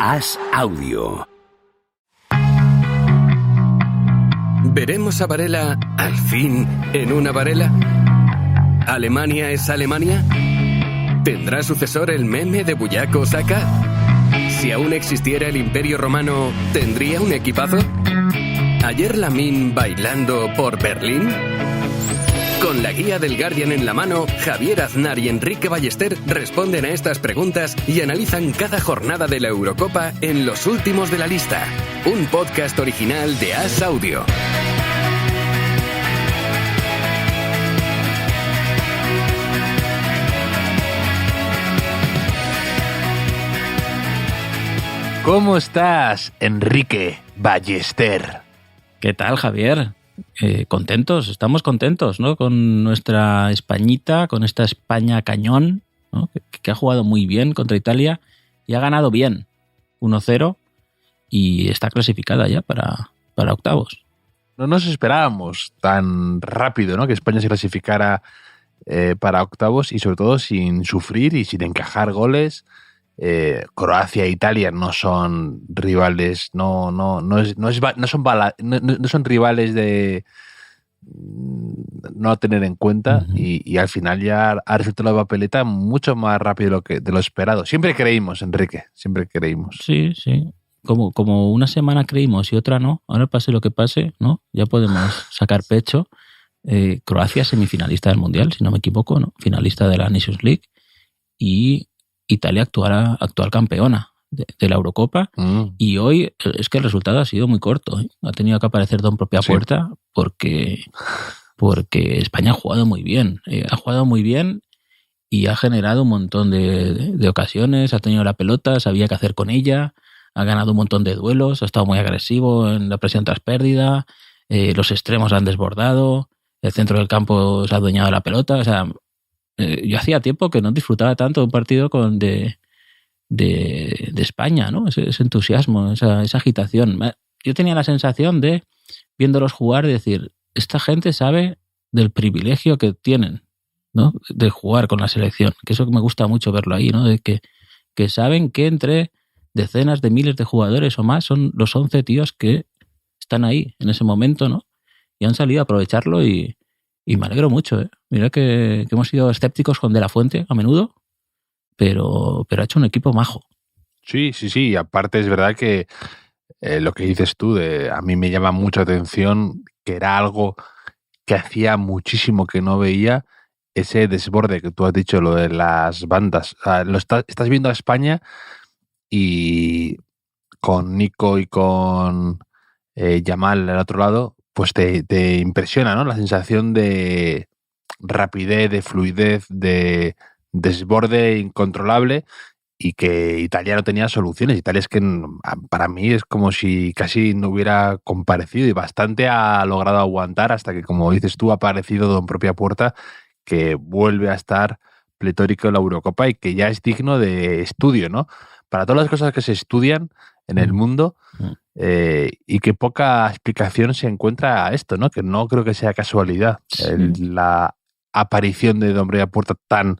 As Audio. ¿Veremos a Varela al fin en una Varela? ¿Alemania es Alemania? ¿Tendrá sucesor el meme de Buyaco Saka? Si aún existiera el Imperio Romano, ¿tendría un equipazo? ¿Ayer Lamine bailando por Berlín? Con la guía del Guardian en la mano, Javier Aznar y Enrique Ballester responden a estas preguntas y analizan cada jornada de la Eurocopa en Los Últimos de la Lista, un podcast original de As Audio. ¿Cómo estás, Enrique Ballester? ¿Qué tal, Javier? Contentos, estamos contentos, ¿no? Con nuestra Españita, con esta España cañón, ¿no? que ha jugado muy bien contra Italia y ha ganado bien, 1-0, y está clasificada ya para octavos. No nos esperábamos tan rápido, ¿no? Que España se clasificara para octavos y sobre todo sin sufrir y sin encajar goles. Croacia e Italia no son rivales, no son rivales de no tener en cuenta. Uh-huh. y al final ya ha resultado la papeleta mucho más rápido de lo esperado. Siempre creímos, Enrique, siempre creímos. Sí. Como una semana creímos y otra no, ahora pase lo que pase, ¿no? Ya podemos sacar pecho. Croacia semifinalista del Mundial, si no me equivoco, ¿no? Finalista de la Nations League, y Italia actual campeona de la Eurocopa. Y hoy es que el resultado ha sido muy corto, ¿eh? Ha tenido que aparecer Don Propia Puerta porque España ha jugado muy bien. Y ha generado un montón de ocasiones, ha tenido la pelota, sabía qué hacer con ella, ha ganado un montón de duelos, ha estado muy agresivo en la presión tras pérdida, los extremos han desbordado, el centro del campo se ha adueñado de la pelota, o sea... yo hacía tiempo que no disfrutaba tanto de un partido de España, ¿no? Ese entusiasmo, esa agitación. Yo tenía la sensación de, viéndolos jugar, de decir, esta gente sabe del privilegio que tienen, ¿no? De jugar con la selección, que eso me gusta mucho verlo ahí, ¿no? De que saben que entre decenas de miles de jugadores o más son los 11 tíos que están ahí en ese momento, ¿no? Y han salido a aprovecharlo y me alegro mucho, ¿eh? Mira que hemos sido escépticos con De La Fuente a menudo, pero ha hecho un equipo majo. Sí. Y aparte es verdad que lo que dices tú, a mí me llama mucha atención, que era algo que hacía muchísimo que no veía, ese desborde que tú has dicho, lo de las bandas. O sea, estás viendo a España y con Nico y con Yamal al otro lado, pues te impresiona, ¿no? La sensación de rapidez, de fluidez, de desborde incontrolable, y que Italia no tenía soluciones. Italia es que para mí es como si casi no hubiera comparecido, y bastante ha logrado aguantar hasta que, como dices tú, ha aparecido Don Propia Puerta, que vuelve a estar pletórico en la Eurocopa y que ya es digno de estudio, ¿no? Para todas las cosas que se estudian en el mundo, y que poca explicación se encuentra a esto, ¿no? Que no creo que sea casualidad. Sí. La aparición de Don Propia Puerta tan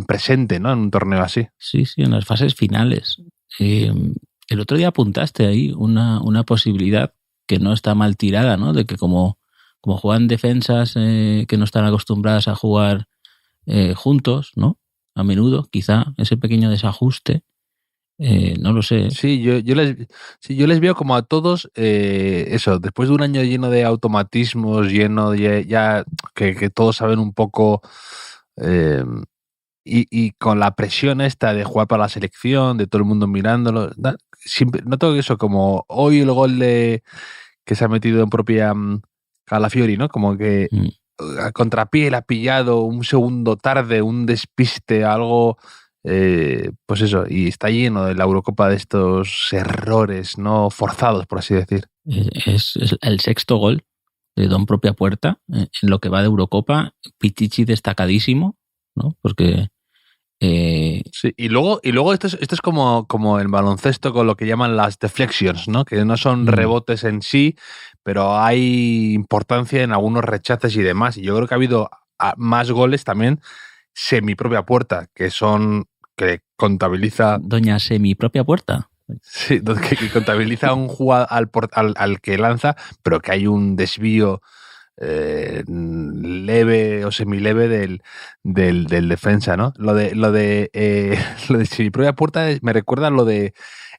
presente, ¿no? En un torneo así. Sí, en las fases finales. El otro día apuntaste ahí una posibilidad que no está mal tirada, ¿no? De que como juegan defensas que no están acostumbradas a jugar juntos, ¿no? A menudo, quizá ese pequeño desajuste, no lo sé. Sí, yo les veo como a todos, eso, después de un año lleno de automatismos, lleno de ya que todos saben un poco, y con la presión esta de jugar para la selección, de todo el mundo mirándolo, siempre noto eso, como hoy el gol que se ha metido en propia Calafiori, ¿no? Como que a contrapié le ha pillado un segundo tarde, un despiste, algo... pues eso, y está lleno de la Eurocopa de estos errores no forzados, por así decir. Es el sexto gol de Don Propia Puerta en lo que va de Eurocopa. Pichichi destacadísimo, ¿no? Porque sí, y luego esto es como el baloncesto, con lo que llaman las deflections, ¿no? Que no son rebotes en sí, pero hay importancia en algunos rechaces y demás. Y yo creo que ha habido más goles también semi propia puerta, que contabiliza... Doña Semi Propia Puerta. Sí, que contabiliza a un jugador al que lanza, pero que hay un desvío leve o semileve del defensa, ¿no? Lo de si mi propia puerta me recuerda a lo de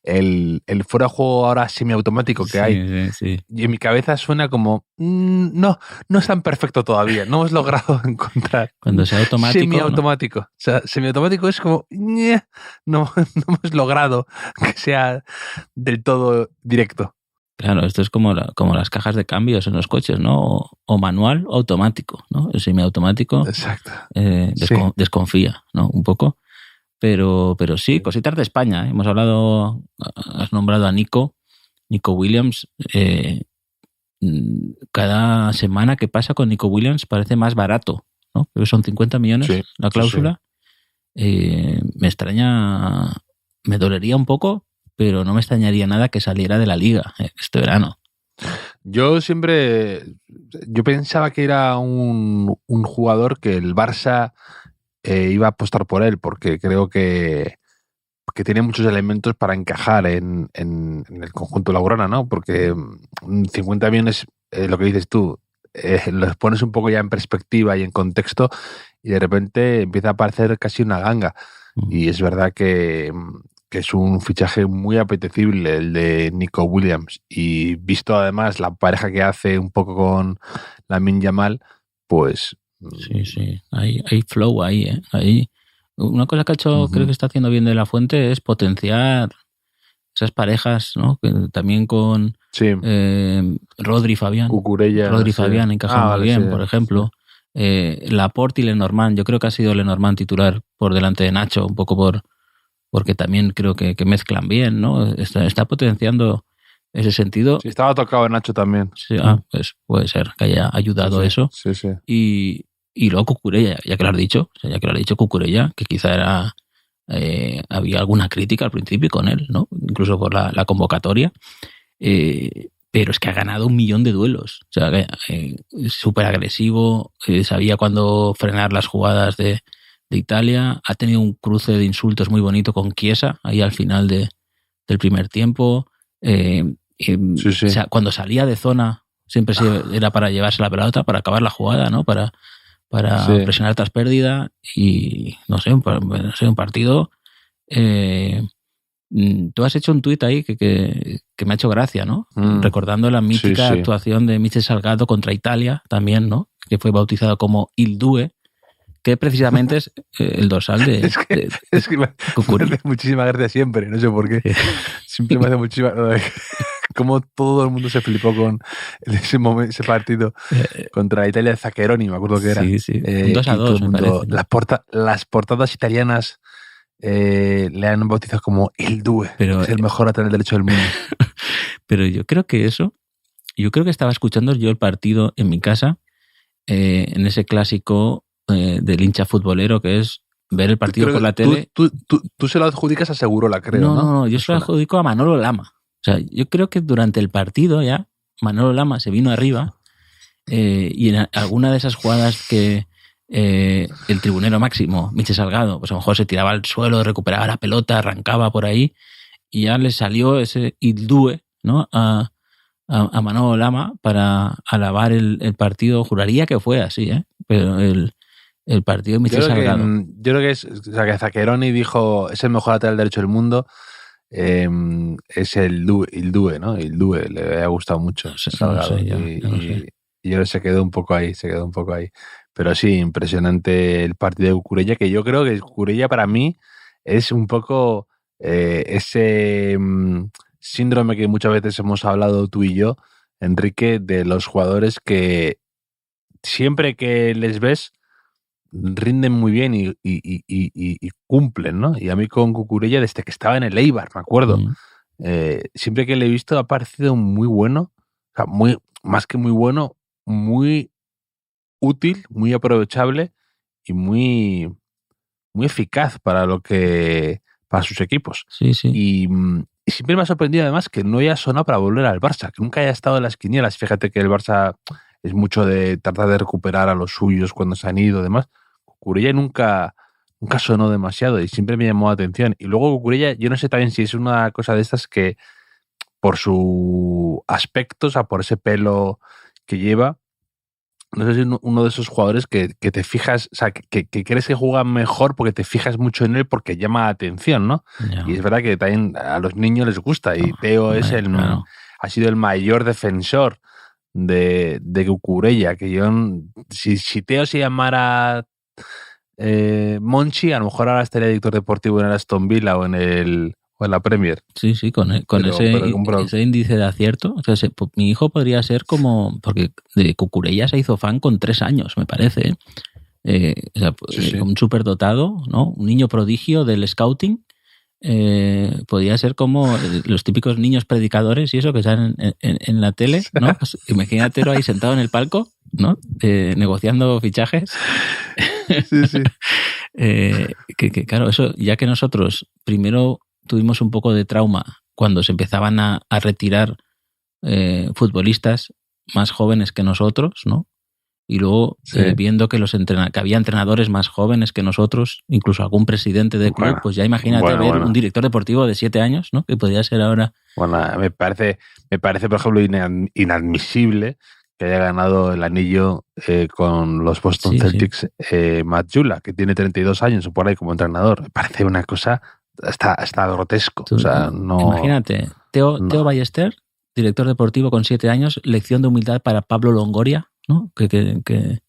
el fuera de juego ahora semiautomático que hay. Sí. Y en mi cabeza suena como no es tan perfecto todavía, no hemos logrado encontrar Cuando sea automático, semiautomático. ¿No? O sea, semiautomático es como no hemos logrado que sea del todo directo. Claro, esto es como las cajas de cambios en los coches, ¿no? O manual o automático, ¿no? El semiautomático. Exacto. Desconfía, ¿no? Un poco. Pero sí, cositas de España. Hemos hablado, has nombrado a Nico Williams. Cada semana que pasa con Nico Williams parece más barato, ¿no? Creo que son 50 millones la cláusula. Sí. Me extraña, me dolería un poco, pero no me extrañaría nada que saliera de la liga este verano. Yo pensaba que era un jugador que el Barça iba a apostar por él, porque creo que tiene muchos elementos para encajar en el conjunto blaugrana, ¿no? Porque 50 millones, lo que dices tú, los pones un poco ya en perspectiva y en contexto y de repente empieza a parecer casi una ganga. Y es verdad que es un fichaje muy apetecible el de Nico Williams, y visto además la pareja que hace un poco con Lamine Yamal, pues... Sí, hay flow ahí, ¿eh? Ahí. Una cosa que ha hecho, creo que está haciendo bien De La Fuente, es potenciar esas parejas, ¿no? Que también con Rodri Fabián. Cucurella. Rodri Fabián encaja muy bien, por ejemplo. Laporte y Lenormand, yo creo que ha sido Lenormand titular por delante de Nacho, un poco porque también creo que mezclan bien, ¿no? Está potenciando ese sentido. Sí, estaba tocado Nacho también. Sí, pues puede ser que haya ayudado eso. Sí. Y luego Cucurella, ya que lo has dicho, Cucurella, que quizá había alguna crítica al principio con él, ¿no? Incluso por la convocatoria. Pero es que ha ganado 1 millón de duelos. O sea, súper agresivo, sabía cuándo frenar las jugadas de Italia. Ha tenido un cruce de insultos muy bonito con Chiesa, ahí al final del primer tiempo. O sea, cuando salía de zona, siempre era para llevarse la pelota, para acabar la jugada, ¿no? Para presionar tras pérdida. Y no sé, un partido. Tú has hecho un tuit ahí que me ha hecho gracia, ¿no? Recordando la mítica actuación de Michel Salgado contra Italia también, ¿no? Que fue bautizado como Il Due, que precisamente es el dorsal de es que me hace muchísima gracia siempre, no sé por qué. Siempre me hace muchísima... Como todo el mundo se flipó con ese partido contra Italia de Zaccheroni, me acuerdo que era. Sí. 2-2, me parece, ¿no? Las portadas italianas le han bautizado como Il Due, pero es el mejor lateral derecho del mundo. Pero yo creo que estaba escuchando yo el partido en mi casa, en ese clásico del hincha futbolero, que es ver el partido por la tele. Tú se lo adjudicas a Segurola, creo, ¿no? No, yo se lo adjudico a Manolo Lama. O sea, yo creo que durante el partido ya Manolo Lama se vino arriba y en alguna de esas jugadas que el tribunero máximo, Michel Salgado, pues a lo mejor se tiraba al suelo, recuperaba la pelota, arrancaba por ahí y ya le salió ese Il Due, ¿no? a Manolo Lama para alabar el partido. Juraría que fue así, pero el partido de Michel Salgado. Yo creo que que Zaccheroni dijo es el mejor lateral derecho del mundo. Es el Due, ¿no? El Due, le había gustado mucho Salgado. No sé. Y yo se quedó un poco ahí. Pero sí, impresionante el partido de Cucurella, que yo creo que Cucurella para mí es un poco ese síndrome que muchas veces hemos hablado tú y yo, Enrique, de los jugadores que siempre que les ves rinden muy bien y cumplen, ¿no? Y a mí con Cucurella, desde que estaba en el Eibar, me acuerdo, siempre que le he visto ha parecido muy bueno, o sea, más que muy bueno, muy útil, muy aprovechable y muy eficaz para sus equipos. Sí. Y siempre me ha sorprendido además que no haya sonado para volver al Barça, que nunca haya estado en las quinielas. Fíjate que el Barça es mucho de tratar de recuperar a los suyos cuando se han ido y demás. Cucurella nunca nunca sonó demasiado y siempre me llamó la atención. Y luego Cucurella, yo no sé también si es una cosa de estas que por su aspecto, o sea, por ese pelo que lleva, no sé si es uno de esos jugadores que te fijas, o sea, que crees que juega mejor porque te fijas mucho en él porque llama la atención, ¿no? Ya. Y es verdad que también a los niños les gusta y Teo es claro. ha sido el mayor defensor de Cucurella, que yo, si Teo se llamara Monchi, a lo mejor ahora estaría director deportivo en el Aston Villa o en la Premier. Sí, con ese índice de acierto. O sea, mi hijo podría ser como... Porque de Cucurella se hizo fan con 3 años, me parece. Un superdotado, ¿no? Un niño prodigio del scouting. Podría ser como los típicos niños predicadores y eso que están en la tele, ¿no? Pues imagínatelo ahí sentado en el palco, ¿no? Negociando fichajes. Sí. Que claro, eso, ya que nosotros primero tuvimos un poco de trauma cuando se empezaban a retirar futbolistas más jóvenes que nosotros, ¿no? Y luego viendo que que había entrenadores más jóvenes que nosotros, incluso algún presidente de club, pues ya imagínate ver un director deportivo de 7 años, ¿no? Que podría ser ahora. Bueno, me parece, por ejemplo, inadmisible que haya ganado el anillo con los Boston Celtics Matt Jula, que tiene 32 años o por ahí como entrenador. Me parece una cosa hasta grotesco. O sea, no. Imagínate, Teo Ballester, director deportivo con 7 años, lección de humildad para Pablo Longoria, ¿no? Que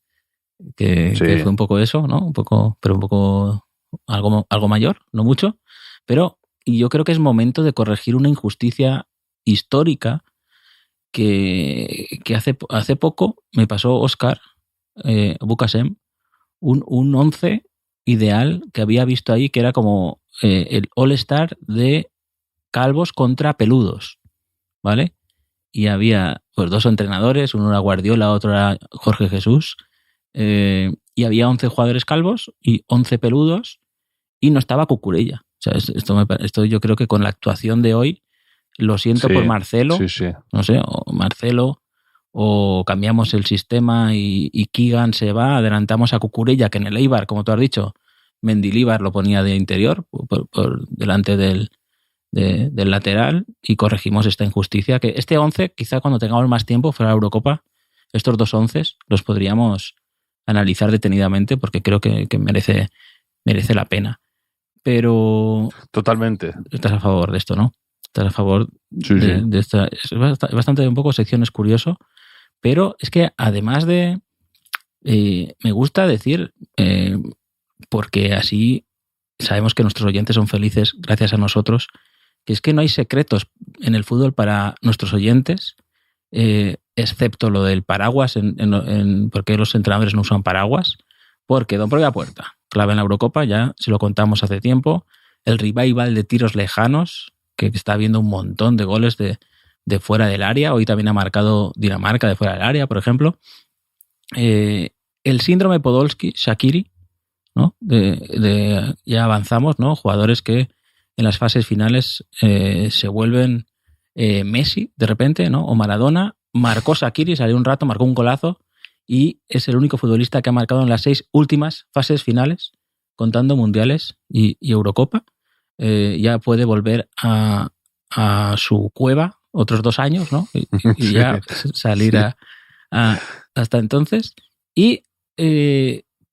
fue un poco eso, ¿no? Un poco algo mayor, no mucho, pero yo creo que es momento de corregir una injusticia histórica que hace poco me pasó Óscar Bukasem un 11 ideal que había visto ahí, que era como el All-Star de calvos contra peludos, ¿vale? Y había pues 2 entrenadores, uno era Guardiola, otro era Jorge Jesús, y había 11 jugadores calvos y 11 peludos, y no estaba Cucurella. O sea, esto yo creo que con la actuación de hoy, lo siento por Marcelo, no sé, o Marcelo, o cambiamos el sistema y Keegan se va, adelantamos a Cucurella, que en el Eibar, como tú has dicho, Mendilibar lo ponía de interior, por delante del lateral, y corregimos esta injusticia, que este 11, quizá cuando tengamos más tiempo fuera la Eurocopa, estos 2 11 los podríamos analizar detenidamente, porque creo que merece la pena. Pero... Totalmente. Estás a favor de esto, ¿no? Estás a favor de esta... Es bastante un poco secciones curioso, pero es que además de... me gusta decir, porque así sabemos que nuestros oyentes son felices gracias a nosotros, que es que no hay secretos en el fútbol para nuestros oyentes, excepto lo del paraguas, porque los entrenadores no usan paraguas, porque Don Propia Puerta, clave en la Eurocopa, ya se lo contamos hace tiempo, el revival de tiros lejanos, que está habiendo un montón de goles de fuera del área, hoy también ha marcado Dinamarca de fuera del área, por ejemplo, el síndrome Podolski-Shaqiri, ¿no? Ya avanzamos, ¿no? Jugadores que en las fases finales se vuelven Messi de repente, ¿no? O Maradona. Marcó Shaqiri, salió un rato, marcó un golazo y es el único futbolista que ha marcado en las 6 últimas fases finales, contando mundiales y Eurocopa. Ya puede volver a su cueva otros 2 años, ¿no? Y ya salir hasta entonces. Y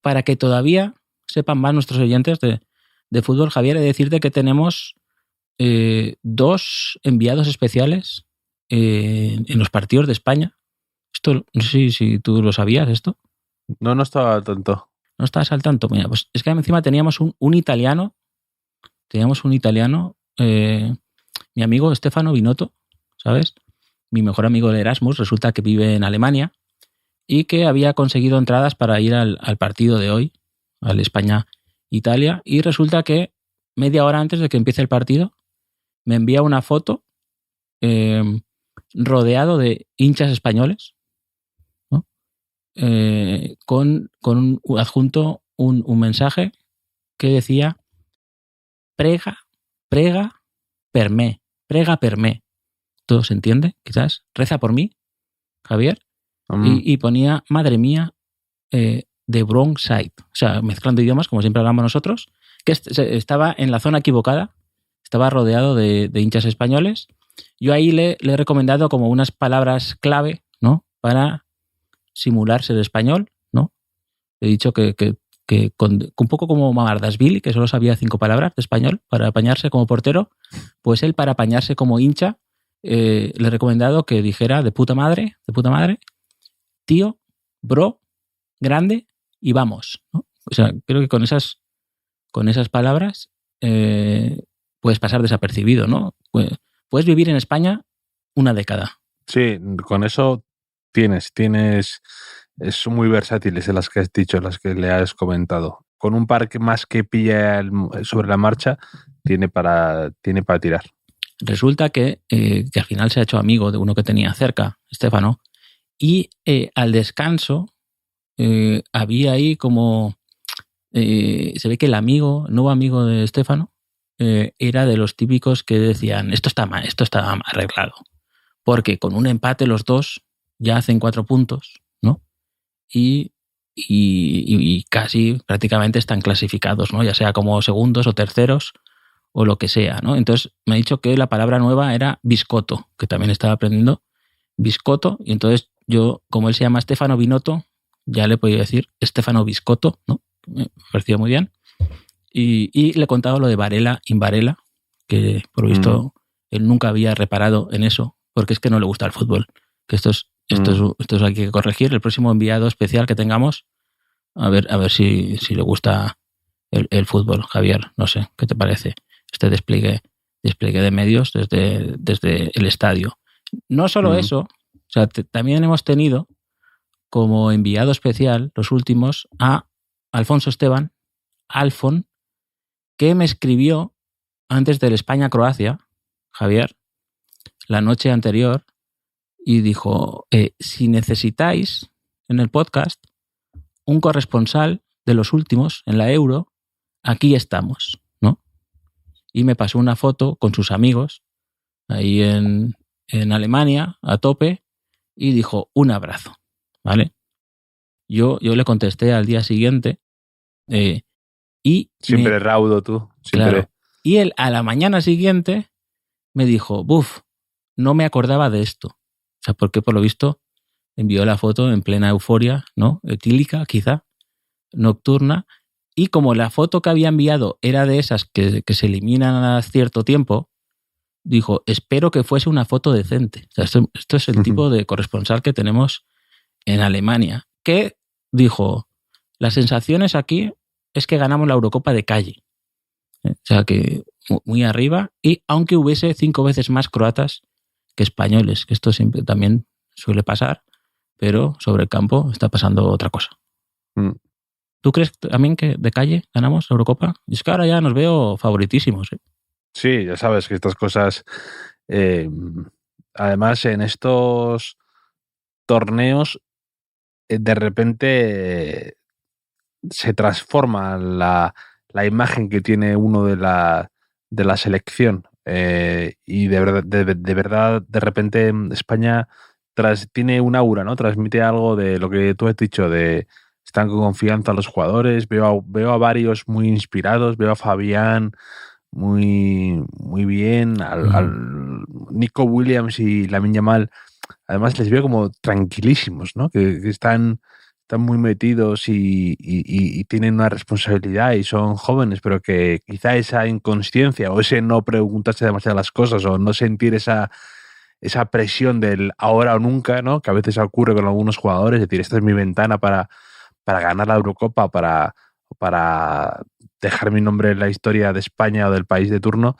para que todavía sepan más nuestros oyentes de fútbol, Javier, he de decirte que tenemos 2 enviados especiales en los partidos de España. Esto, no sé si tú lo sabías, esto. No estaba al tanto. No estabas al tanto. Mira, pues es que encima teníamos un italiano. Mi amigo Stefano Binotto, ¿sabes? Mi mejor amigo de Erasmus, resulta que vive en Alemania y que había conseguido entradas para ir al partido de hoy, al España-Italia, y resulta que media hora antes de que empiece el partido me envía una foto rodeado de hinchas españoles, ¿no? Con un adjunto un mensaje que decía prega per me. ¿Todo se entiende? Quizás. Reza por mí, Javier. Y ponía, madre mía, the wrong side. O sea, mezclando idiomas, como siempre hablamos nosotros, que estaba en la zona equivocada, estaba rodeado de hinchas españoles. Yo ahí le he recomendado como unas palabras clave, ¿no? Para simular ser español, ¿no? He dicho que un poco como Mamardashvili, que solo sabía 5 palabras de español para apañarse como portero, pues él para apañarse como hincha le he recomendado que dijera de puta madre, tío, bro, grande y vamos, ¿no? O sea, creo que con esas palabras puedes pasar desapercibido, ¿no? Puedes vivir en España una década. Sí, con eso son muy versátiles en las que has dicho, las que le has comentado. Con un par más que pilla sobre la marcha, tiene para tirar. Resulta que al final se ha hecho amigo de uno que tenía cerca, Stefano, y al descanso había ahí como... se ve que el nuevo amigo de Stefano, era de los típicos que decían esto está arreglado, porque con un empate los dos ya hacen 4 puntos, ¿no? Y casi prácticamente están clasificados, ¿no? Ya sea como segundos o terceros o lo que sea, ¿no? Entonces me ha dicho que la palabra nueva era biscotto, que también estaba aprendiendo biscotto, y entonces yo, como él se llama Stefano Binotto, ya le podía decir Stefano Biscotto, ¿no? Me pareció muy bien. Y le he contado lo de Varela in Varela, que por lo visto él nunca había reparado en eso, porque es que no le gusta el fútbol. Que esto es hay que corregir. El próximo enviado especial que tengamos, a ver si le gusta el fútbol, Javier. No sé, ¿qué te parece? Este despliegue de medios desde el estadio. No solo eso, o sea, también hemos tenido como enviado especial los últimos a Alfonso Esteban, Alfon, que me escribió antes del España-Croacia, Javier, la noche anterior, y dijo, si necesitáis en el podcast un corresponsal de los últimos en la Euro, aquí estamos, ¿no? Y me pasó una foto con sus amigos ahí en Alemania, a tope, y dijo, un abrazo, ¿vale? Yo le contesté al día siguiente, y siempre raudo tú. Siempre. Claro, y él a la mañana siguiente me dijo, no me acordaba de esto. O sea, porque por lo visto envió la foto en plena euforia, ¿no? Etílica, quizá, nocturna, y como la foto que había enviado era de esas que se eliminan a cierto tiempo, dijo, espero que fuese una foto decente. O sea, esto es el tipo de corresponsal que tenemos en Alemania, que dijo, las sensaciones aquí es que ganamos la Eurocopa de calle. O sea, que muy arriba, y aunque hubiese 5 veces más croatas que españoles, que esto siempre también suele pasar, pero sobre el campo está pasando otra cosa. ¿Tú crees también que de calle ganamos la Eurocopa? Y es que ahora ya nos veo favoritísimos, ¿eh? Sí, ya sabes que estas cosas, además en estos torneos, de repente se transforma la imagen que tiene uno de la selección, y de verdad de repente España tiene un aura, ¿no? Transmite algo de lo que tú has dicho, de están con confianza los jugadores, veo a varios muy inspirados, veo a Fabián muy, muy bien, al Nico Williams y Lamine Yamal, además les veo como tranquilísimos, ¿no? Que están muy metidos y tienen una responsabilidad y son jóvenes, pero que quizá esa inconsciencia o ese no preguntarse demasiado las cosas o no sentir esa presión del ahora o nunca, ¿no? Que a veces ocurre con algunos jugadores, es decir, esta es mi ventana para ganar la Eurocopa, para dejar mi nombre en la historia de España o del país de turno.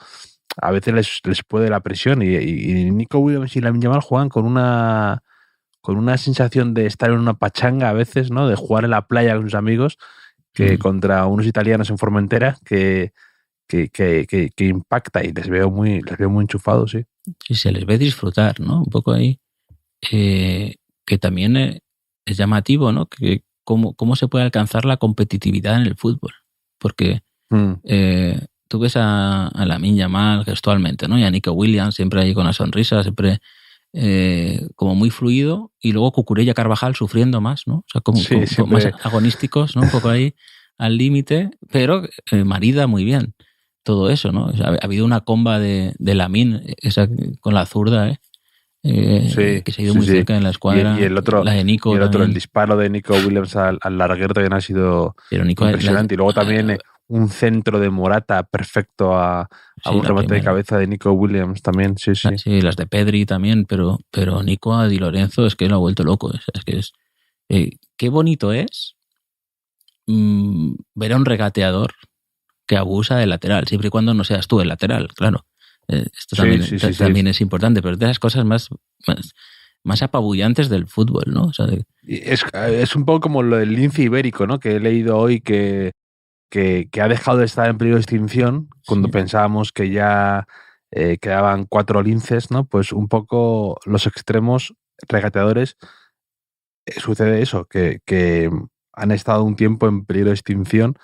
A veces les puede la presión y Nico Williams y Lamine Yamal juegan con una sensación de estar en una pachanga a veces, ¿no? De jugar en la playa con sus amigos, que contra unos italianos en Formentera, que impacta, y les veo muy enchufados, sí. Y se les ve disfrutar, ¿no? Un poco ahí. Que también es llamativo, ¿no? Que cómo se puede alcanzar la competitividad en el fútbol. Porque tú ves a Lamine Yamal gestualmente, ¿no? Y a Nico Williams siempre ahí con la sonrisa, siempre como muy fluido, y luego Cucurella Carvajal sufriendo más, ¿no? O sea, como más agonísticos, ¿no? Un poco ahí al límite, pero marida muy bien todo eso, ¿no? O sea, ha habido una comba de Lamine, esa con la zurda, que se ha ido muy cerca en la escuadra. Y el otro, la de Nico, el disparo de Nico Williams al larguero también ha sido impresionante. Y luego también un centro de Morata perfecto a un remate de cabeza de Nico Williams también, sí. Sí, las de Pedri también, pero Nico a Di Lorenzo es que lo ha vuelto loco. Es que es qué bonito es ver a un regateador que abusa del lateral, siempre y cuando no seas tú el lateral, claro. Esto también es importante, pero de las cosas más apabullantes del fútbol, ¿no? O sea, es un poco como lo del lince ibérico, ¿no? Que he leído hoy que ha dejado de estar en peligro de extinción cuando pensábamos que ya quedaban 4 linces, ¿no? Pues un poco los extremos regateadores sucede eso, que han estado un tiempo en peligro de extinción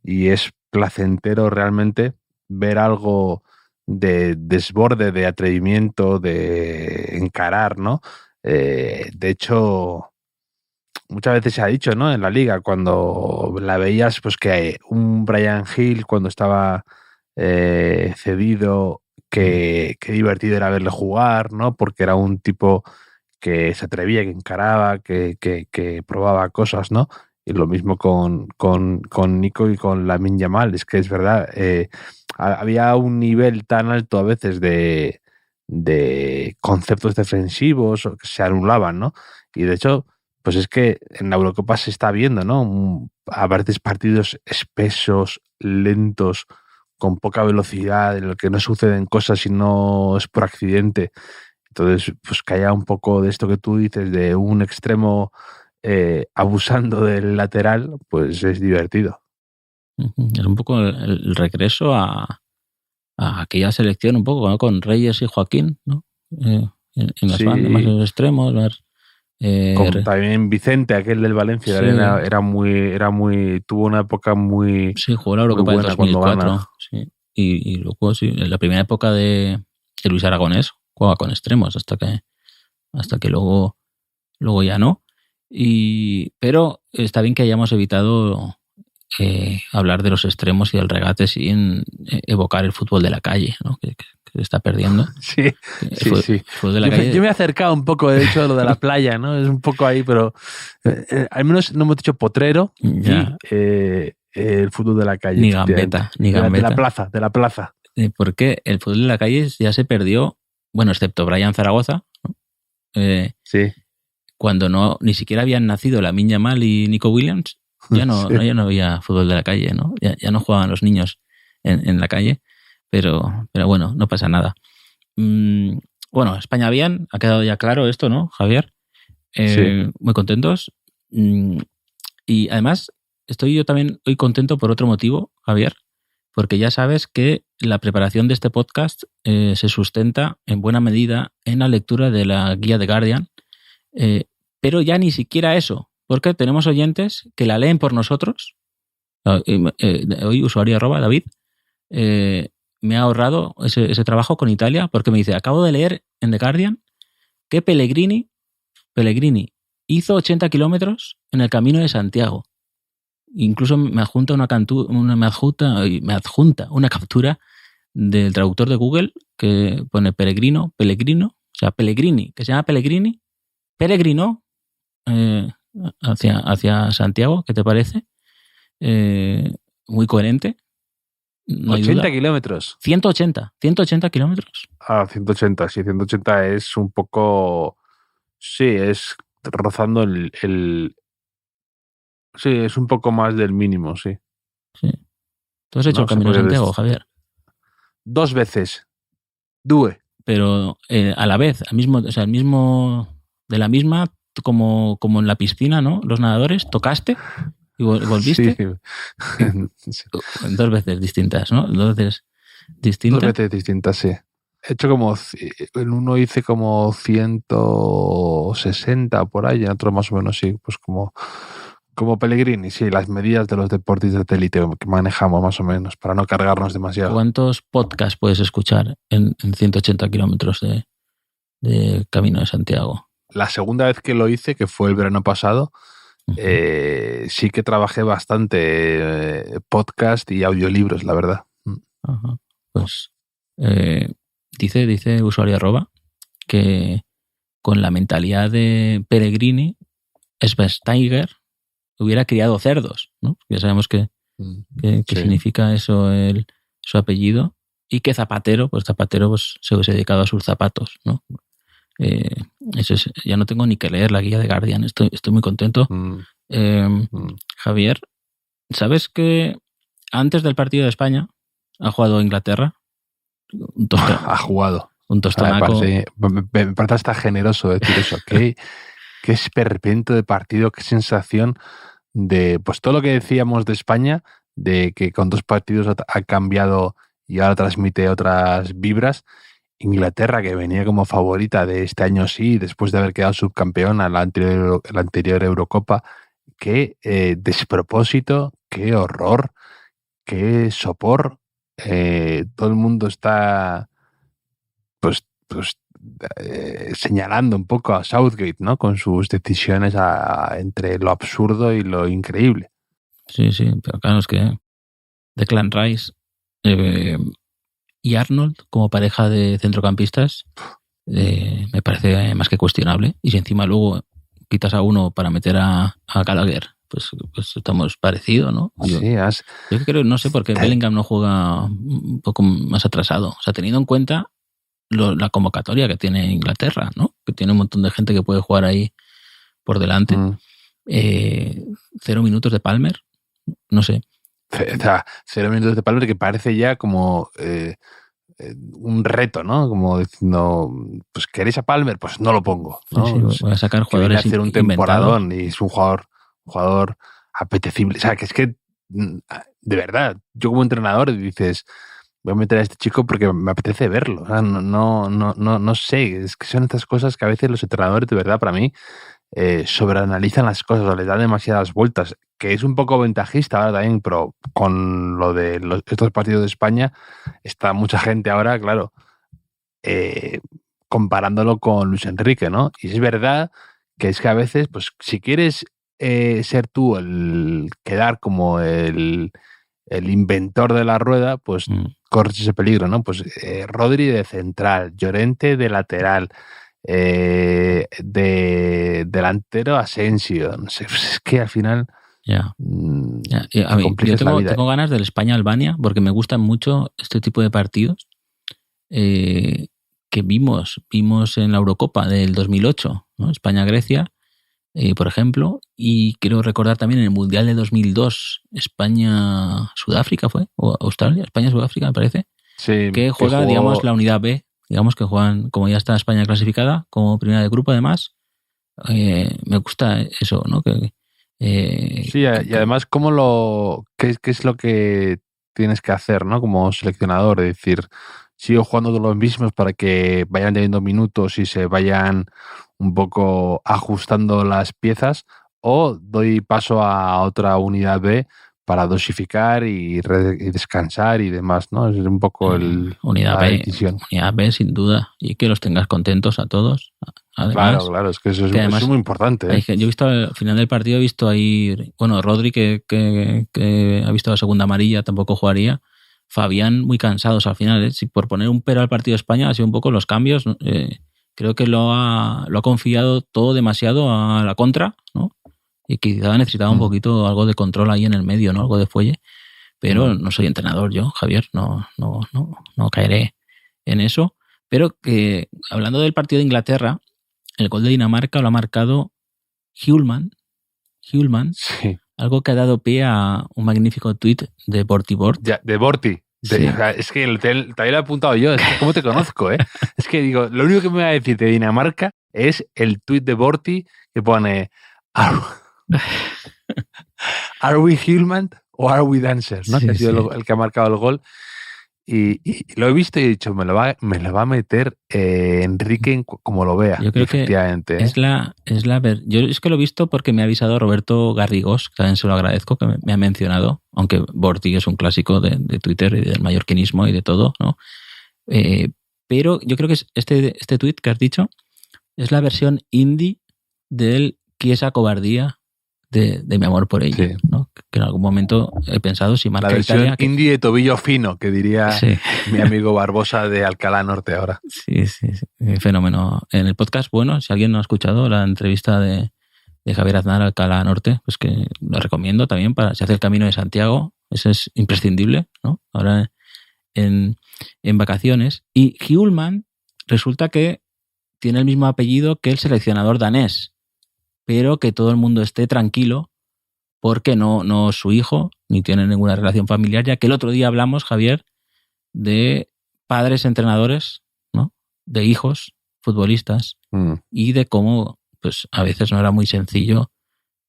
y es placentero realmente ver algo de desborde, de atrevimiento, de encarar, ¿no? De hecho, muchas veces se ha dicho, ¿no? En la liga, cuando la veías, pues que un Bryan Gil, cuando estaba cedido, qué divertido era verle jugar, ¿no? Porque era un tipo que se atrevía, que encaraba, que probaba cosas, ¿no? Y lo mismo con Nico y con Lamine Yamal. Es que es verdad, había un nivel tan alto a veces de conceptos defensivos que se anulaban, ¿no? Y de hecho, pues es que en la Eurocopa se está viendo, ¿no? A veces partidos espesos, lentos, con poca velocidad, en los que no suceden cosas si no es por accidente. Entonces, pues que haya un poco de esto que tú dices, de un extremo abusando del lateral, pues es divertido. Es un poco el regreso a aquella selección, un poco, ¿no? Con Reyes y Joaquín, ¿no? En las bandas, más en los extremos. Como también Vicente, aquel del Valencia, era muy tuvo una época muy, sí, jugó la Eurocopa del 2004. Sí. Y luego, sí, en la primera época de Luis Aragonés jugaba con extremos hasta que luego ya no. Pero está bien que hayamos evitado hablar de los extremos y del regate sin evocar el fútbol de la calle, ¿no? Que se está perdiendo. Sí. De la calle. Yo me he acercado un poco, de hecho, a lo de la playa, ¿no? Es un poco ahí, pero al menos no hemos dicho potrero y el fútbol de la calle. Ni gambeta. De la plaza. Porque el fútbol de la calle ya se perdió, bueno, excepto Brian Zaragoza, ¿no? Sí. Cuando ni siquiera habían nacido Lamine Yamal y Nico Williams, ya no había fútbol de la calle, ¿no? Ya no jugaban los niños en la calle, pero bueno, no pasa nada. Bueno, España bien, ha quedado ya claro esto, ¿no, Javier? Muy contentos. Y además, estoy yo también hoy contento por otro motivo, Javier, porque ya sabes que la preparación de este podcast se sustenta en buena medida en la lectura de la guía de Guardian, pero ya ni siquiera eso, porque tenemos oyentes que la leen por nosotros. Hoy, usuario @David, me ha ahorrado ese trabajo con Italia, porque me dice, acabo de leer en The Guardian que Pellegrini hizo 80 kilómetros en el Camino de Santiago. Incluso me adjunta una captura del traductor de Google que pone Pellegrino, o sea, Pellegrini, que se llama Pellegrini, peregrinó hacia Santiago. ¿Qué te parece? Muy coherente. No 80 kilómetros. 180 kilómetros. 180, sí, 180 es un poco... Sí, es rozando Sí, es un poco más del mínimo, sí. ¿Tú has hecho el Camino de Santiago, Javier? 2 veces. 2. Pero a la vez, el mismo de la misma, como en la piscina, ¿no? Los nadadores, ¿tocaste y volviste? Sí. 2 veces distintas, ¿no? 2 veces distintas. 2 veces distintas, sí. He hecho en uno hice como 160 por ahí, en otro más o menos, sí, pues como Pellegrini, sí, las medidas de los deportistas de élite que manejamos más o menos, para no cargarnos demasiado. ¿Cuántos podcasts puedes escuchar en 180 kilómetros de Camino de Santiago. La segunda vez que lo hice, que fue el verano pasado, sí que trabajé bastante podcast y audiolibros, la verdad. Ajá. Pues dice usuario @ que con la mentalidad de Pellegrini, Schweinsteiger hubiera criado cerdos, ¿no? Ya sabemos que Sí. significa eso su apellido, y que Zapatero pues se hubiese dedicado a sus zapatos, ¿no? Eso es, ya no tengo ni que leer la guía de Guardian, estoy muy contento. Javier, ¿sabes que antes del partido de España ha jugado Inglaterra? Ha jugado. Un tostonaco. Me parece hasta generoso decir eso. Qué esperpento de partido, qué sensación de pues todo lo que decíamos de España, de que con 2 partidos ha cambiado y ahora transmite otras vibras. Inglaterra, que venía como favorita de este año, sí, después de haber quedado subcampeona en la anterior Eurocopa. Qué despropósito, qué horror, qué sopor. Todo el mundo está pues señalando un poco a Southgate, ¿no? Con sus decisiones entre lo absurdo y lo increíble. Sí, pero claro, es que Declan Rice y Arnold como pareja de centrocampistas me parece más que cuestionable. Y si encima luego quitas a uno para meter a Gallagher, pues estamos parecidos, ¿no? Yo creo, no sé por qué Bellingham no juega un poco más atrasado. O sea, teniendo en cuenta la convocatoria que tiene Inglaterra, ¿no? Que tiene un montón de gente que puede jugar ahí por delante. 0 minutos de Palmer, no sé. 0 minutos de Palmer, que parece ya como un reto, ¿no? Como diciendo, pues ¿queréis a Palmer? Pues no lo pongo, ¿no? Sí, voy a sacar jugadores que viene a hacer un temporadón y es un jugador apetecible. O sea, que es que, de verdad, yo como entrenador dices, voy a meter a este chico porque me apetece verlo. O sea, no sé, es que son estas cosas que a veces los entrenadores, de verdad, para mí, sobreanalizan las cosas o les dan demasiadas vueltas, que es un poco ventajista ahora también, pero con lo de estos partidos de España está mucha gente ahora, claro, comparándolo con Luis Enrique, ¿no? Y es verdad que es que a veces, pues si quieres ser tú el quedar como el inventor de la rueda, pues corres ese peligro, ¿no? Pues Rodri de central, Llorente de lateral, de delantero Asensio, no sé, pues es que al final a mí, yo tengo ganas del España-Albania porque me gustan mucho este tipo de partidos que vimos en la Eurocopa del 2008, ¿no? España-Grecia, por ejemplo, y quiero recordar también en el Mundial de 2002 España-Sudáfrica fue, o Australia, España-Sudáfrica me parece, sí, que juega, digamos, la unidad B. Digamos que juegan, como ya está España clasificada, como primera de grupo, además. Me gusta eso, ¿no? Sí, y además, ¿qué es lo que tienes que hacer, ¿no? Como seleccionador, es decir, sigo jugando todos los mismos para que vayan teniendo minutos y se vayan un poco ajustando las piezas, o doy paso a otra unidad B para dosificar y descansar y demás, ¿no? Es un poco la decisión. Unidad B, sin duda, y que los tengas contentos a todos. Además, claro, es que eso es muy importante. Yo he visto al final del partido, he visto ahí, bueno, Rodri que ha visto la segunda amarilla, tampoco jugaría. Fabián muy cansados al final, Si por poner un pero al partido de España ha sido un poco los cambios. Creo que lo ha confiado todo demasiado a la contra, ¿no? Y quizá necesitaba un poquito algo de control ahí en el medio, ¿no? Algo de fuelle. Pero no soy entrenador yo, Javier, no caeré en eso. Pero que hablando del partido de Inglaterra, el gol de Dinamarca lo ha marcado Hjulmand, sí. Algo que ha dado pie a un magnífico tuit de Bortibort. Ya, de Borti. Sí. Es que también lo he apuntado yo, es que ¿cómo te conozco? Es que digo, lo único que me va a decir de Dinamarca es el tuit de Borti que pone ¿Are we Hjulmand o are we dancers? ¿No? Sí, que ha sido el que ha marcado el gol. Y lo he visto y he dicho, me lo va a meter Enrique como lo vea. Yo creo que yo es que lo he visto porque me ha avisado Roberto Garrigós, que también se lo agradezco, que me ha mencionado, aunque Borti es un clásico de Twitter y del mallorquinismo y de todo, ¿no? Pero yo creo que este tuit que has dicho es la versión indie del Chiesa cobardía de mi amor por ella, Sí. ¿no? Que en algún momento he pensado si marca La versión Italia... indie de tobillo fino, que diría Sí. mi amigo Barbosa de Alcalá Norte ahora. Sí. Fenómeno. En el podcast, bueno, si alguien no ha escuchado la entrevista de Javier Aznar al Alcalá Norte, pues que lo recomiendo también para si hace el Camino de Santiago. Eso es imprescindible, ¿no? Ahora en vacaciones. Y Hjulmand resulta que tiene el mismo apellido que el seleccionador danés, pero que todo el mundo esté tranquilo porque no su hijo, ni tiene ninguna relación familiar, ya que el otro día hablamos, Javier, de padres entrenadores, ¿no? De hijos futbolistas y de cómo pues a veces no era muy sencillo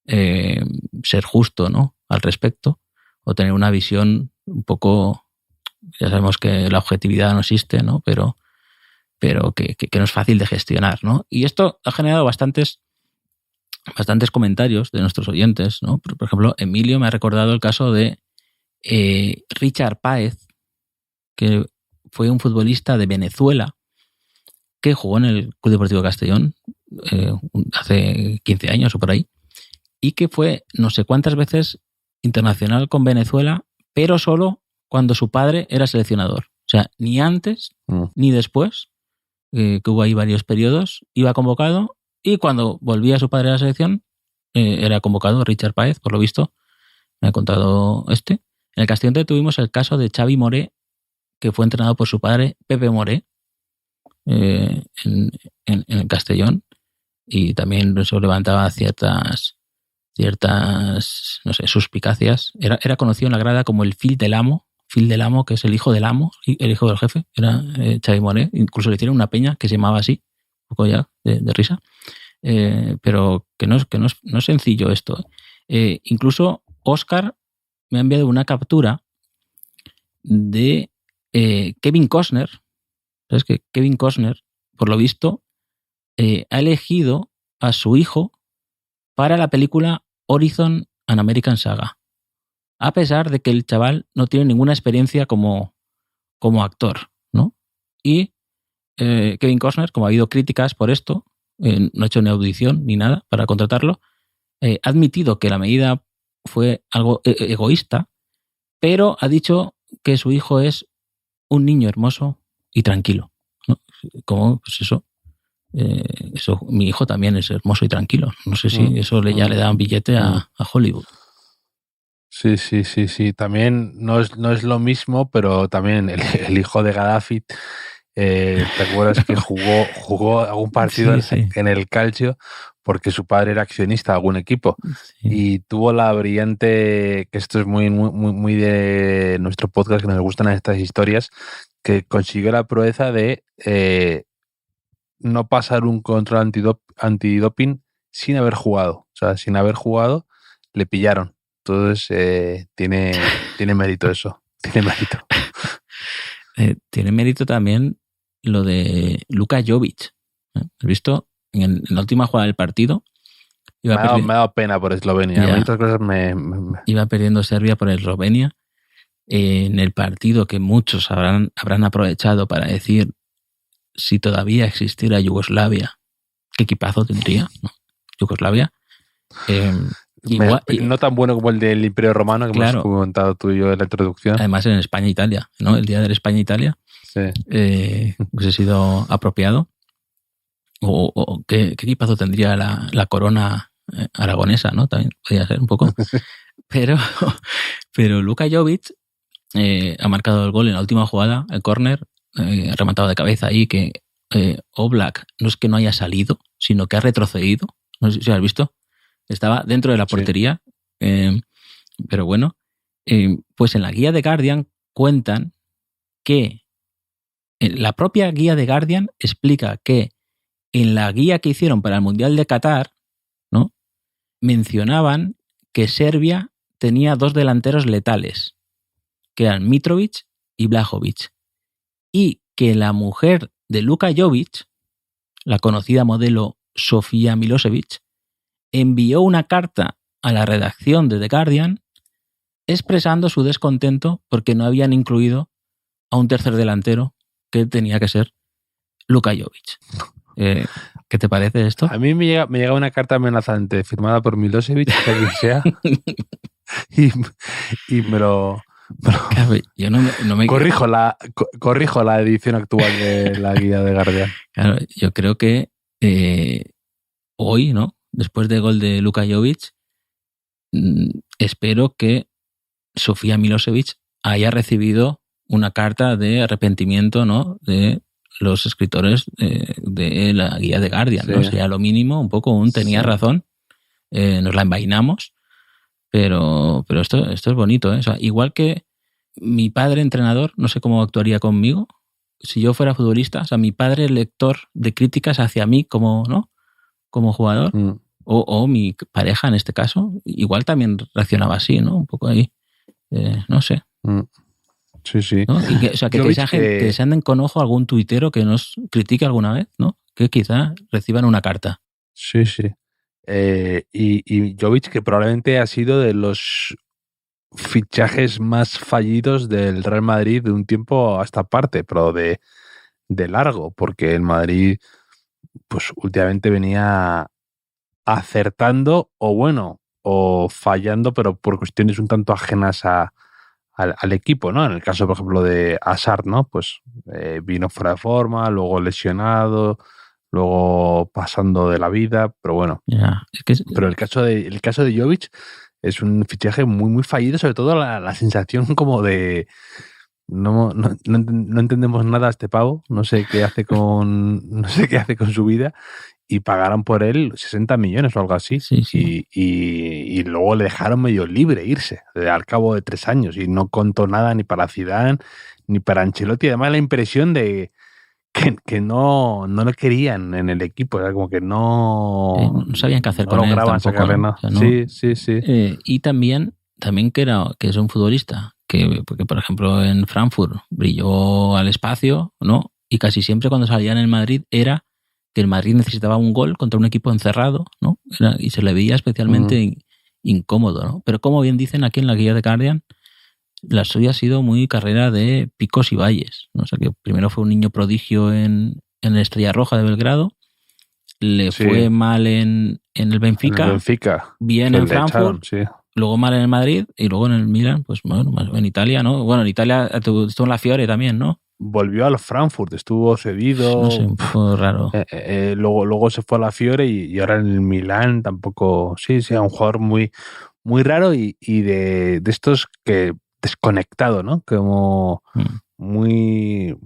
ser justo, ¿no? Al respecto, o tener una visión un poco, ya sabemos que la objetividad no existe, ¿no? Pero que no es fácil de gestionar, ¿no? Y esto ha generado bastantes comentarios de nuestros oyentes, ¿no? Por ejemplo, Emilio me ha recordado el caso de Richard Páez, que fue un futbolista de Venezuela que jugó en el Club Deportivo Castellón hace 15 años o por ahí, y que fue no sé cuántas veces internacional con Venezuela, pero solo cuando su padre era seleccionador. O sea, ni antes ni después, que hubo ahí varios periodos, iba convocado, y cuando volvía su padre a la selección, era convocado Richard Páez, por lo visto, me ha contado En el Castellón tuvimos el caso de Xavi Moré, que fue entrenado por su padre, Pepe Moré, en el Castellón, y también eso levantaba ciertas no sé, suspicacias. Era conocido en la grada como el Phil del Amo, que es el hijo del amo, el hijo del jefe, era Xavi Moré. Incluso le hicieron una peña que se llamaba así, un poco ya de risa. Pero que no es sencillo esto. Incluso Óscar me ha enviado una captura de Kevin Costner. ¿Sabes? Que Kevin Costner, por lo visto, ha elegido a su hijo para la película Horizon An American Saga, a pesar de que el chaval no tiene ninguna experiencia como actor, ¿no? Y Kevin Costner, como ha habido críticas por esto, no ha hecho ni audición ni nada para contratarlo, ha admitido que la medida fue algo egoísta, pero ha dicho que su hijo es un niño hermoso y tranquilo, ¿no? Como, pues eso, mi hijo también es hermoso y tranquilo. No sé si eso ya le da un billete a Hollywood. Sí. También no es lo mismo, pero también el hijo de Gaddafi, ¿te acuerdas que jugó algún partido en el Calcio porque su padre era accionista de algún equipo? Sí. Y tuvo la brillante, que esto es muy de nuestro podcast, que nos gustan estas historias, que consiguió la proeza de no pasar un control antidoping sin haber jugado. O sea, sin haber jugado, le pillaron. Entonces, tiene mérito eso. Tiene mérito. Tiene mérito también lo de Luka Jovic. ¿Has visto? En la última jugada del partido. Me ha dado pena por Eslovenia. Iba perdiendo Serbia por Eslovenia. En el partido que muchos habrán aprovechado para decir si todavía existiera Yugoslavia, qué equipazo tendría, ¿no? Yugoslavia. Igual, no tan bueno como el del Imperio Romano, que hemos comentado tú y yo en la introducción. Además en España e Italia, ¿no? El día de España-Italia. Sí. Hubiese sido apropiado. O qué equipazo tendría la corona aragonesa, ¿no? También podría ser un poco. Pero Luka Jovic ha marcado el gol en la última jugada, el córner, rematado de cabeza ahí, que Oblak no es que no haya salido, sino que ha retrocedido. No sé si has visto. Estaba dentro de la portería. Sí. Pero bueno, pues en la guía de Guardian cuentan que la propia guía de Guardian explica que en la guía que hicieron para el Mundial de Qatar, ¿no?, mencionaban que Serbia tenía 2 delanteros letales, que eran Mitrovic y Vlahovic, y que la mujer de Luka Jovic, la conocida modelo Sofía Milosevic, envió una carta a la redacción de The Guardian expresando su descontento porque no habían incluido a un tercer delantero que tenía que ser Luka Jovic. ¿Qué te parece esto? A mí me llega una carta amenazante firmada por Milosevic, sea quien sea, y me lo... Claro, yo no me corrijo la edición actual de la guía de Guardian. Claro, yo creo que hoy, ¿no? Después del gol de Luka Jovic, espero que Sofía Milosevic haya recibido una carta de arrepentimiento, ¿no? De los escritores de la guía de Guardian, sí. ¿No? O sea, lo mínimo, un poco tenía razón, nos la envainamos, pero esto es bonito, ¿eh? O sea, igual que mi padre entrenador, no sé cómo actuaría conmigo, si yo fuera futbolista, o sea, mi padre lector de críticas hacia mí como, ¿no? Como jugador, o mi pareja en este caso, igual también reaccionaba así, ¿no? Un poco ahí, no sé. Sí, sí. ¿No? Y que, o sea, que se anden con ojo algún tuitero que nos critique alguna vez, ¿no? Que quizá reciban una carta. Sí, sí. Y Jovic, que probablemente ha sido de los fichajes más fallidos del Real Madrid de un tiempo a esta parte, pero de largo, porque el Madrid, pues últimamente venía acertando o fallando, pero por cuestiones un tanto ajenas al equipo, ¿no? En el caso, por ejemplo, de Hazard, ¿no? Pues vino fuera de forma, luego lesionado, luego pasando de la vida, pero bueno. Yeah, pero el caso de Jovic es un fichaje muy, muy fallido, sobre todo la sensación como de no entendemos nada a este pavo, no sé qué hace con su vida, y pagaron por él 60 millones o algo así. Sí. Y luego le dejaron medio libre irse al cabo de 3 años y no contó nada ni para Zidane ni para Ancelotti. Además, la impresión de que no lo querían en el equipo, era como que no sabían qué hacer con él tampoco, ¿no? O sea, ¿no? Sí. Y también que es un futbolista porque por ejemplo en Frankfurt brilló al espacio, ¿no? Y casi siempre cuando salía en el Madrid era que el Madrid necesitaba un gol contra un equipo encerrado, ¿no? Y se le veía especialmente incómodo, ¿no? Pero como bien dicen aquí en la guía de Guardian, la suya ha sido muy carrera de picos y valles, ¿no? O sea, que primero fue un niño prodigio en la Estrella Roja de Belgrado, le fue mal en el Benfica, bien en Frankfurt, luego mal en el Madrid y luego en el Milan, pues bueno, en Italia, ¿no? Bueno, en Italia estuvo en la Fiore también, ¿no? Volvió al Frankfurt, estuvo cedido. No sé, un poco raro. Luego se fue a la Fiore y ahora en el Milán tampoco. Sí, un jugador muy, muy raro y de estos que desconectado, ¿no? Como muy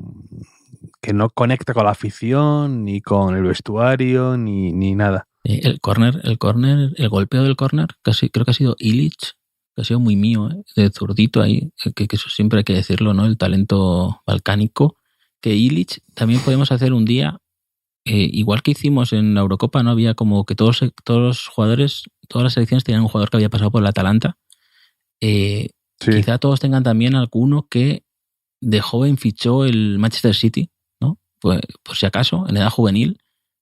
que no conecta con la afición, ni con el vestuario, ni nada. El golpeo del córner, creo que ha sido Illich, que ha sido muy mío, de zurdito ahí, que eso siempre hay que decirlo, ¿no? El talento balcánico, que Illich también podemos hacer un día, igual que hicimos en la Eurocopa, ¿no? Había como que todos los jugadores, todas las selecciones tenían un jugador que había pasado por el Atalanta. Quizá todos tengan también alguno que de joven fichó el Manchester City, ¿no? Pues por si acaso, en edad juvenil,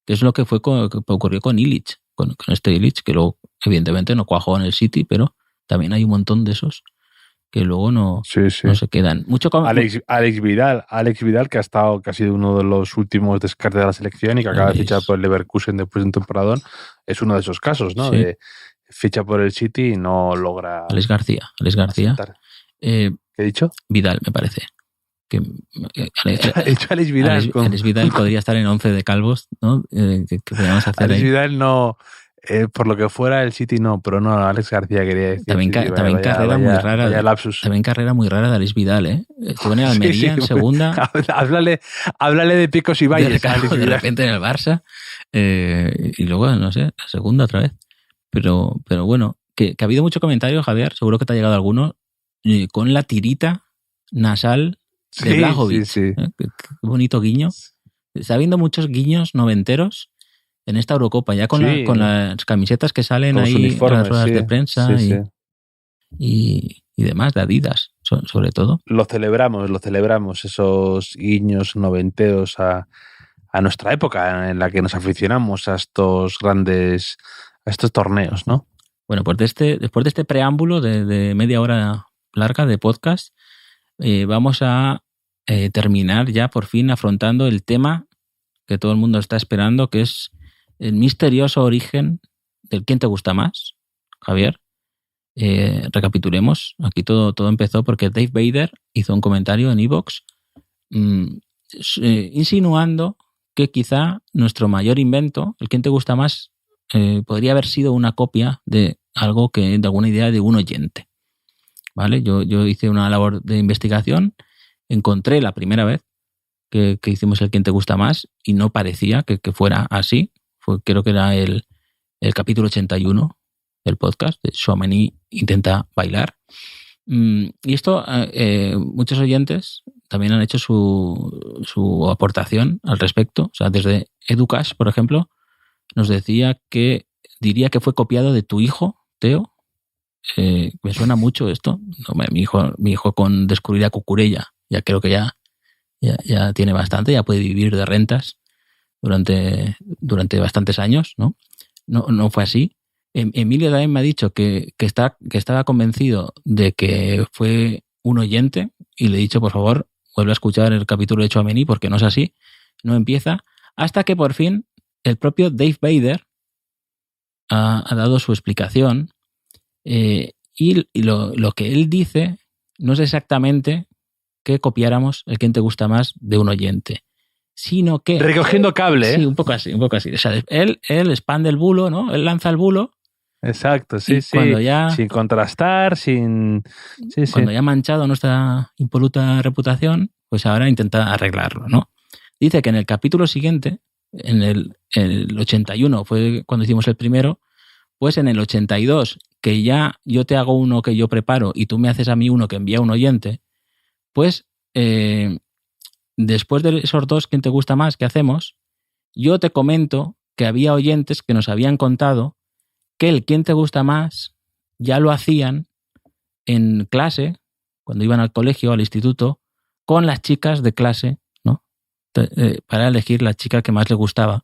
que es lo que ocurrió con Illich, con este Illich, que luego evidentemente no cuajó en el City, pero también hay un montón de esos que luego no se quedan. Alex Vidal, que ha sido uno de los últimos descartes de la selección y que acaba de fichar por el Leverkusen después de un temporadón, es uno de esos casos, ¿no? Sí. Ficha por el City y no logra... Alex García. ¿Qué he dicho? Vidal, me parece. He dicho Alex Vidal. Alex Vidal podría estar en 11 de calvos, ¿no? Que podríamos hacer Alex ahí. Vidal no... por lo que fuera el City no, pero no, Alex García quería decir. También carrera muy rara. También carrera muy rara de Alex Vidal, ¿eh? Estuvo en Almería en segunda. Háblale de picos y valles. De repente en el Barça. Y luego, no sé, la segunda otra vez. Pero bueno, que ha habido mucho comentario, Javier, seguro que te ha llegado alguno, con la tirita nasal de Blažović. Sí. Qué bonito guiño. Está habiendo muchos guiños noventeros en esta Eurocopa, ya con las camisetas que salen con ahí en las ruedas de prensa y demás, de Adidas, sobre todo. Lo celebramos, esos guiños noventeros a nuestra época en la que nos aficionamos a estos torneos, ¿no? Bueno, pues después de este preámbulo de media hora larga de podcast, vamos a terminar ya por fin afrontando el tema que todo el mundo está esperando, que es el misterioso origen del ¿Quién te gusta más? Javier, recapitulemos. Aquí todo empezó porque Dave Bader hizo un comentario en iVoox insinuando que quizá nuestro mayor invento, el ¿Quién te gusta más? Podría haber sido una copia de algo de alguna idea de un oyente. ¿Vale? Yo hice una labor de investigación, encontré la primera vez que hicimos el ¿Quién te gusta más? Y no parecía que fuera así. Creo que era el capítulo 81 del podcast de Tchouaméni intenta bailar. Y esto, muchos oyentes también han hecho su aportación al respecto. O sea, desde Educash, por ejemplo, nos decía que diría que fue copiado de tu hijo, Teo. Me suena mucho esto. No, mi hijo con descubrir a Cucurella, ya creo que ya tiene bastante, ya puede vivir de rentas durante bastantes años, ¿no? No fue así. Emilio también me ha dicho que estaba convencido de que fue un oyente y le he dicho, por favor, vuelve a escuchar el capítulo de Tchouaméni porque no es así, no empieza, hasta que por fin el propio Dave Bader ha dado su explicación y lo que él dice no es exactamente que copiáramos el ¿Quién te gusta más? De un oyente, sino que... Recogiendo cable, ¿eh? Sí, un poco así. O sea, él expande el bulo, ¿no? Él lanza el bulo. Exacto, sí. Cuando ya, sin contrastar, sin... Cuando ya ha manchado nuestra impoluta reputación, pues ahora intenta arreglarlo, ¿no? Dice que en el capítulo siguiente, en el 81, fue cuando hicimos el primero, pues en el 82, que ya yo te hago uno que yo preparo y tú me haces a mí uno que envía un oyente, pues después de esos dos, ¿Quién te gusta más? ¿Qué hacemos? Yo te comento que había oyentes que nos habían contado que el ¿Quién te gusta más? Ya lo hacían en clase, cuando iban al colegio, al instituto, con las chicas de clase, ¿no? Para elegir la chica que más le gustaba,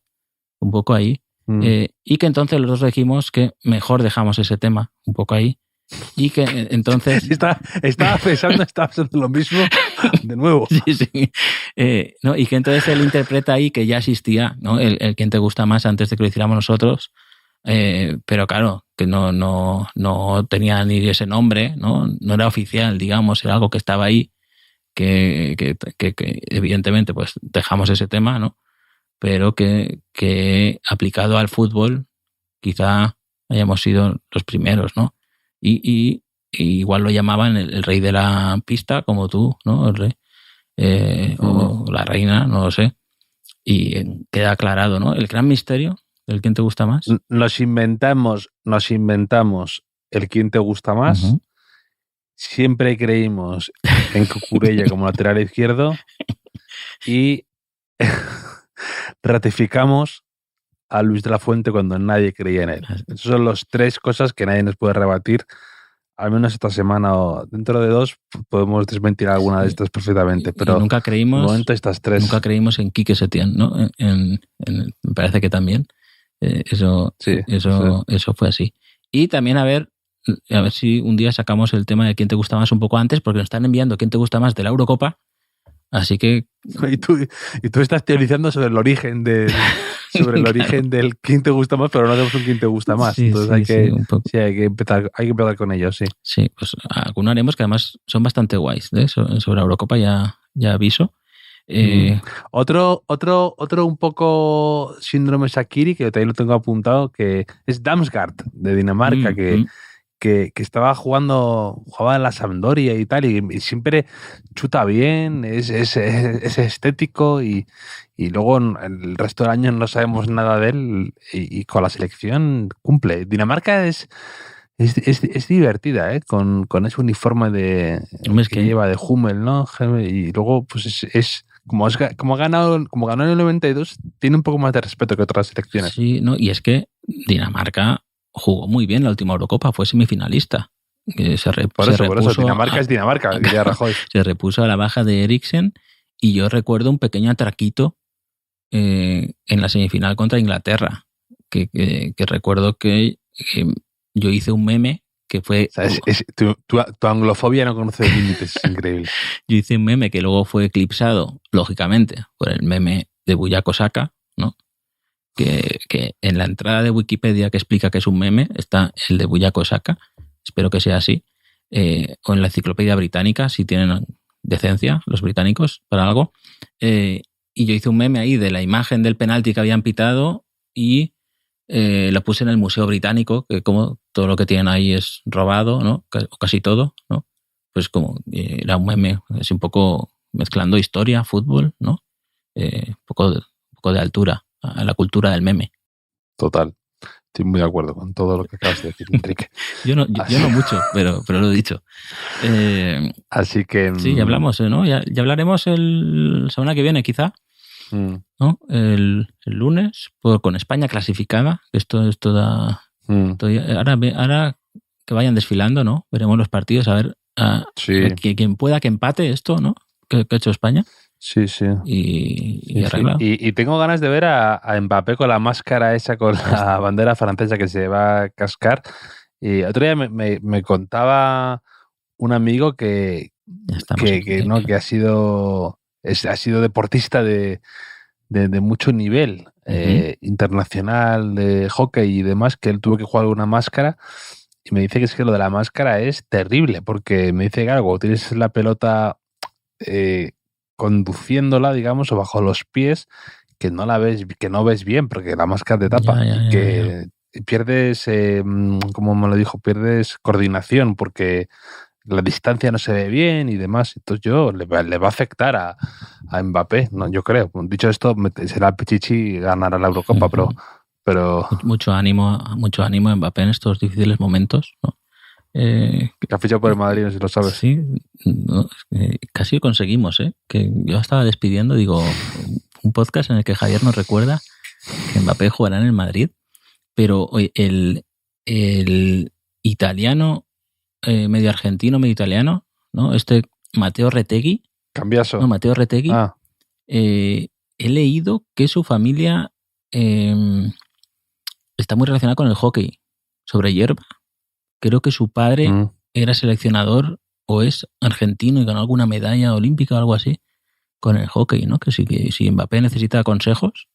un poco ahí. Y que entonces los dos dijimos que mejor dejamos ese tema, un poco ahí. Y que entonces... Estaba pensando lo mismo de nuevo. Sí. ¿No? Y que entonces él interpreta ahí que ya existía, ¿no? El ¿Quién te gusta más? Antes de que lo hiciéramos nosotros. Pero claro, que no tenía ni ese nombre, ¿no? No era oficial, digamos, era algo que estaba ahí, que evidentemente pues dejamos ese tema, ¿no? Pero que aplicado al fútbol quizá hayamos sido los primeros, ¿no? Y igual lo llamaban el rey de la pista, como tú, ¿no? El rey, o la reina, no lo sé. Y queda aclarado, ¿no? El gran misterio del ¿Quién te gusta más? Nos inventamos el ¿Quién te gusta más? Uh-huh. Siempre creímos en Cucurella como lateral izquierdo y ratificamos a Luis de la Fuente cuando nadie creía en él. Esas son las tres cosas que nadie nos puede rebatir. Al menos esta semana o dentro de dos podemos desmentir alguna de estas perfectamente. Pero nunca creímos, de momento estas tres. Nunca creímos en Quique Setién, ¿no? Me parece que también. Eso fue así. Y también a ver si un día sacamos el tema de ¿Quién te gusta más? Un poco antes, porque nos están enviando ¿Quién te gusta más? De la Eurocopa. Así que... Y tú estás teorizando sobre el origen del ¿Quién te gusta más? Pero no hacemos un ¿Quién te gusta más? Sí, entonces hay que empezar con ello, sí. Sí, pues alguno haremos que además son bastante guays, ¿eh? Sobre la Eurocopa ya aviso. Otro un poco síndrome Shaqiri, que también lo tengo apuntado, que es Damsgaard, de Dinamarca, que jugaba en la Sampdoria y tal, y siempre chuta bien, es estético, y luego el resto del año no sabemos nada de él, y con la selección cumple. Dinamarca es divertida, ¿eh? Con ese uniforme que lleva de Hummel, ¿no? Y luego pues es como ganó en el 92, tiene un poco más de respeto que otras selecciones. Sí, no, y es que Dinamarca jugó muy bien la última Eurocopa, fue semifinalista. Por eso, Dinamarca es Dinamarca, diría Rajoy. Se repuso a la baja de Eriksen, y yo recuerdo un pequeño atraquito en la semifinal contra Inglaterra, que recuerdo que yo hice un meme que fue... O sea, tu anglofobia no conoce límites, es increíble. Yo hice un meme que luego fue eclipsado, lógicamente, por el meme de Buyaco Saka, que en la entrada de Wikipedia que explica que es un meme está el de Buyako Saka, espero que sea así, o en la enciclopedia británica, si tienen decencia los británicos para algo, y yo hice un meme ahí de la imagen del penalti que habían pitado y lo puse en el Museo Británico, que como todo lo que tienen ahí es robado, ¿no? O casi todo, ¿no? Pues como era un meme, así un poco mezclando historia, fútbol, ¿no? Un poco de altura a la cultura del meme. Total. Estoy muy de acuerdo con todo lo que acabas de decir, Enrique. yo no mucho, pero lo he dicho. Así que... Sí, ya hablamos, ¿no? Ya hablaremos la semana que viene, quizá. ¿No? El lunes, con España clasificada. Esto da... Ahora que vayan desfilando, ¿no? Veremos los partidos, a ver quien pueda que empate esto, ¿no? Que ha hecho España. Sí, sí. Y arreglado. Y tengo ganas de ver a Mbappé con la máscara esa, con la bandera francesa que se va a cascar. Y otro día me contaba un amigo que ha sido deportista de mucho nivel internacional de hockey y demás, que él tuvo que jugar con una máscara. Y me dice que es que lo de la máscara es terrible, porque me dice que algo, tienes la pelota conduciéndola, digamos, o bajo los pies, que no ves bien, porque la máscara te tapa. Ya. Pierdes, como me lo dijo, pierdes coordinación, porque la distancia no se ve bien y demás. Entonces le va a afectar a Mbappé, ¿no? Yo creo. Dicho esto, será Pichichi y ganará la Eurocopa, pero... Mucho ánimo a Mbappé en estos difíciles momentos, ¿no? Que ha fichado por el Madrid, no sé si lo sabes. Sí, no, casi lo conseguimos, ¿eh? Que yo estaba despidiendo, digo, un podcast en el que Javier nos recuerda que Mbappé jugará en el Madrid, pero el italiano, medio argentino, medio italiano, ¿no? Matteo Retegui. Cambiaso. No, Matteo Retegui. He leído que su familia está muy relacionada con el hockey sobre hierba. Creo que su padre era seleccionador o es argentino y ganó alguna medalla olímpica o algo así con el hockey, ¿no? Que si Mbappé necesita consejos,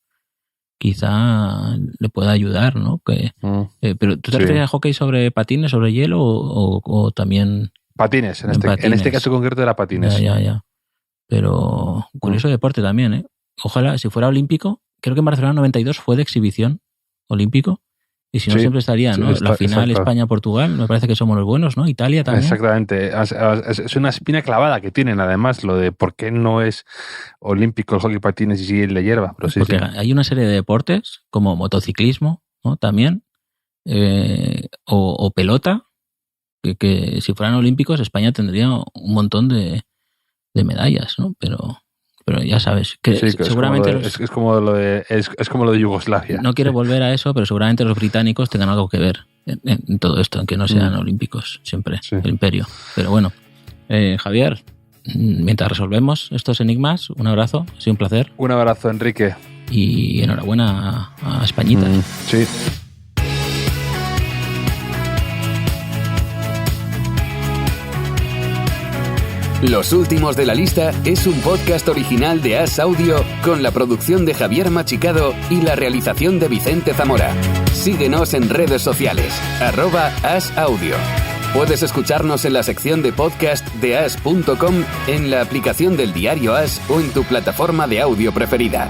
quizá le pueda ayudar, ¿no? Pero ¿tú te refieres a hockey sobre patines, sobre hielo o también...? Patines, en este caso concreto era patines. Ya. Pero curioso deporte también, ¿eh? Ojalá, si fuera olímpico, creo que en Barcelona 92 fue de exhibición olímpico. Y si no, siempre estaría, ¿no? La final España-Portugal, me parece que somos los buenos, ¿no? Italia también. Exactamente. Es una espina clavada que tienen, además, lo de por qué no es olímpico el hockey patines y sigue el de hierba. Pero porque hay una serie de deportes, como motociclismo, ¿no? También, o pelota, que si fueran olímpicos, España tendría un montón de medallas, ¿no? Pero ya sabes que seguramente es como lo de Yugoslavia. No quiero volver a eso, pero seguramente los británicos tengan algo que ver en todo esto, aunque no sean olímpicos siempre, el imperio. Pero bueno, Javier, mientras resolvemos estos enigmas, un abrazo, ha sido un placer. Un abrazo, Enrique. Y enhorabuena a Españita. Sí. Los últimos de la lista es un podcast original de As Audio con la producción de Javier Machicado y la realización de Vicente Zamora. Síguenos en redes sociales, @asaudio. Puedes escucharnos en la sección de podcast de as.com, en la aplicación del diario As o en tu plataforma de audio preferida.